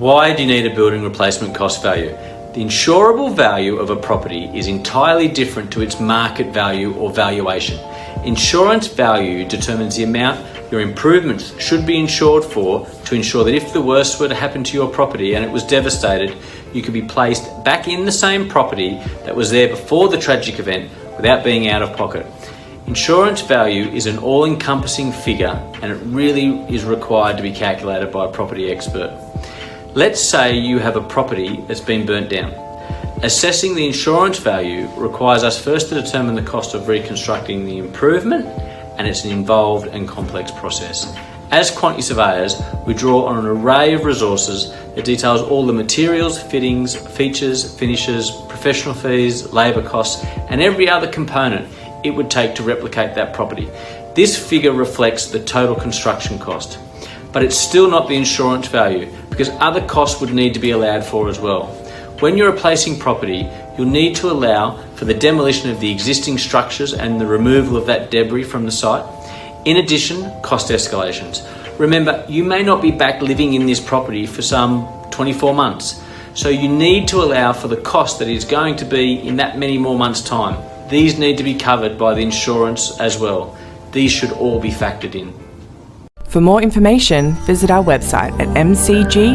Why do you need a building replacement cost value? The insurable value of a property is entirely different to its market value or valuation. Insurance value determines the amount your improvements should be insured for to ensure that if the worst were to happen to your property and it was devastated, you could be placed back in the same property that was there before the tragic event without being out of pocket. Insurance value is an all-encompassing figure and it really is required to be calculated by a property expert. Let's say you have a property that's been burnt down. Assessing the insurance value requires us first to determine the cost of reconstructing the improvement, and it's an involved and complex process. As quantity surveyors, we draw on an array of resources that details all the materials, fittings, features, finishes, professional fees, labour costs, and every other component it would take to replicate that property. This figure reflects the total construction cost, but it's still not the insurance value because other costs would need to be allowed for as well. When you're replacing property, you'll need to allow for the demolition of the existing structures and the removal of that debris from the site. In addition, cost escalations. Remember, you may not be back living in this property for some 24 months, so you need to allow for the cost that is going to be in that many more months' time. These need to be covered by the insurance as well. These should all be factored in. For more information, visit our website at mcgqs.com.au.